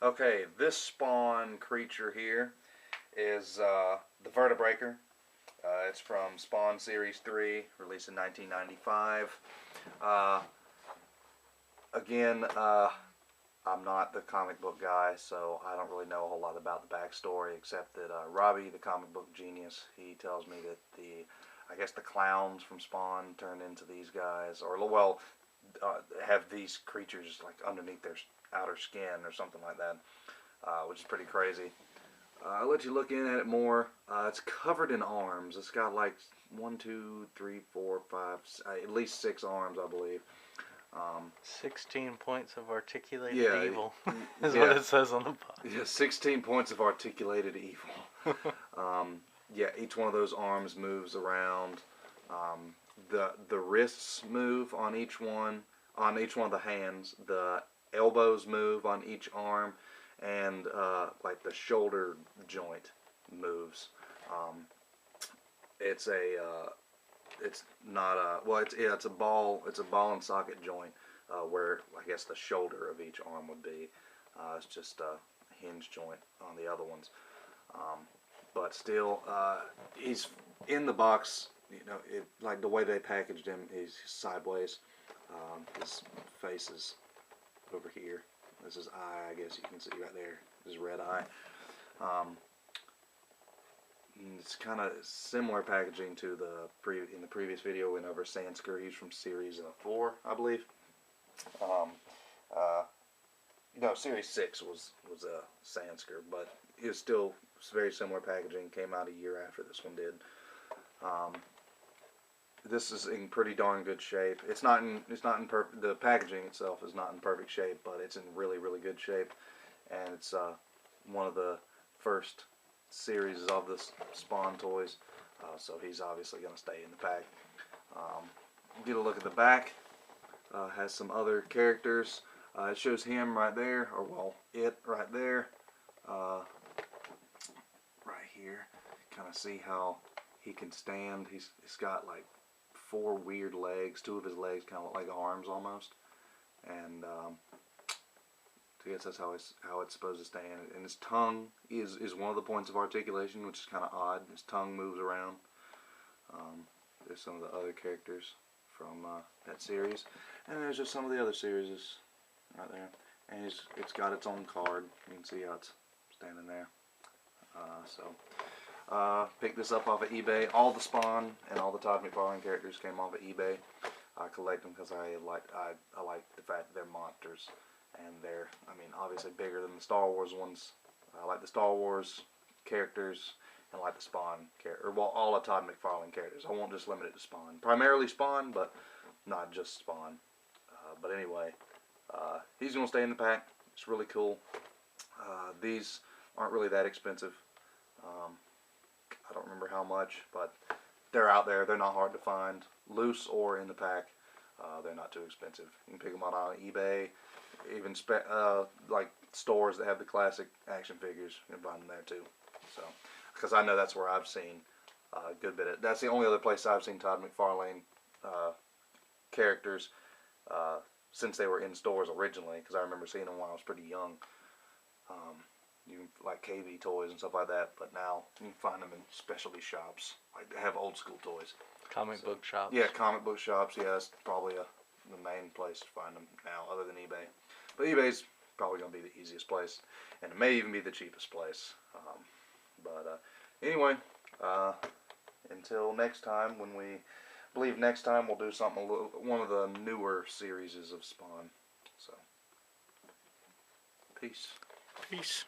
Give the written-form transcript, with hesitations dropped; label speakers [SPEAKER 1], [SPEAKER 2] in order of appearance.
[SPEAKER 1] Okay, this Spawn creature here is the Vertebreaker. It's from Spawn Series 3, released in 1995. Again, I'm not the comic book guy, so I don't really know a whole lot about the backstory, except that Robbie, the comic book genius, he tells me that I guess the clowns from Spawn turned into these guys, or well, have these creatures like underneath their outer skin or something like that, which is pretty crazy. I'll let you look in at it more. It's covered in arms. It's got like 1, 2, 3, 4, 5, at least 6 arms, I believe.
[SPEAKER 2] 16 points of articulated evil is
[SPEAKER 1] yeah,
[SPEAKER 2] what it says on the box.
[SPEAKER 1] Yeah, 16 points of articulated evil. Yeah, each one of those arms moves around. The wrists move on each one of the hands. The elbows move on each arm, and like the shoulder joint moves. It's not a it's a ball and socket joint where I guess the shoulder of each arm would be. It's just a hinge joint on the other ones. But still, he's in the box. You know, like the way they packaged him, he's sideways. His face is over here. This is eye, I guess you can see right there. His red eye. It's kind of similar packaging to in the previous video we went over Sandsker. He's from Series 4, I believe. No, Series 6 was Sandsker, but it's still very similar packaging. Came out a year after this one did. This is in pretty darn good shape. It's not in perfect. The packaging itself is not in perfect shape, but it's in really good shape, and it's one of the first series of the Spawn toys, so he's obviously going to stay in the pack. Get a look at the back. Has some other characters. It shows him right there, or well, it right there, right here. Kind of see how he can stand. He's got like 4 weird legs. 2 of his legs kind of look like arms almost, and I guess that's how it's supposed to stand. And his tongue is one of the points of articulation, which is kind of odd. His tongue moves around. There's some of the other characters from that series, and there's just some of the other series right there. And it's got its own card. You can see how it's standing there. Picked this up off of eBay. All the Spawn and all the Todd McFarlane characters came off of eBay. I collect them because I like the fact that they're monsters, and they're, I mean, obviously bigger than the Star Wars ones. I like the Star Wars characters and I like the Spawn character, well, all of Todd McFarlane characters. I won't just limit it to Spawn. Primarily Spawn, but not just Spawn. But anyway, he's gonna stay in the pack. It's really cool. These aren't really that expensive. I don't remember how much, but they're out there. They're not hard to find, loose or in the pack. They're not too expensive. You can pick them out on eBay, even like stores that have the classic action figures. You can find them there too. So, because I know that's where I've seen a good bit of. That's the only other place I've seen Todd McFarlane characters since they were in stores originally. Because I remember seeing them when I was pretty young. You can, like KB toys and stuff like that, but now you can find them in specialty shops. Like they have old school toys.
[SPEAKER 2] Comic book shops.
[SPEAKER 1] Yeah, comic book shops. Yeah, that's probably the main place to find them now, other than eBay. But eBay's probably going to be the easiest place, and it may even be the cheapest place. Anyway, until next time, when we believe next time we'll do something one of the newer series of Spawn. So, peace.
[SPEAKER 2] Peace.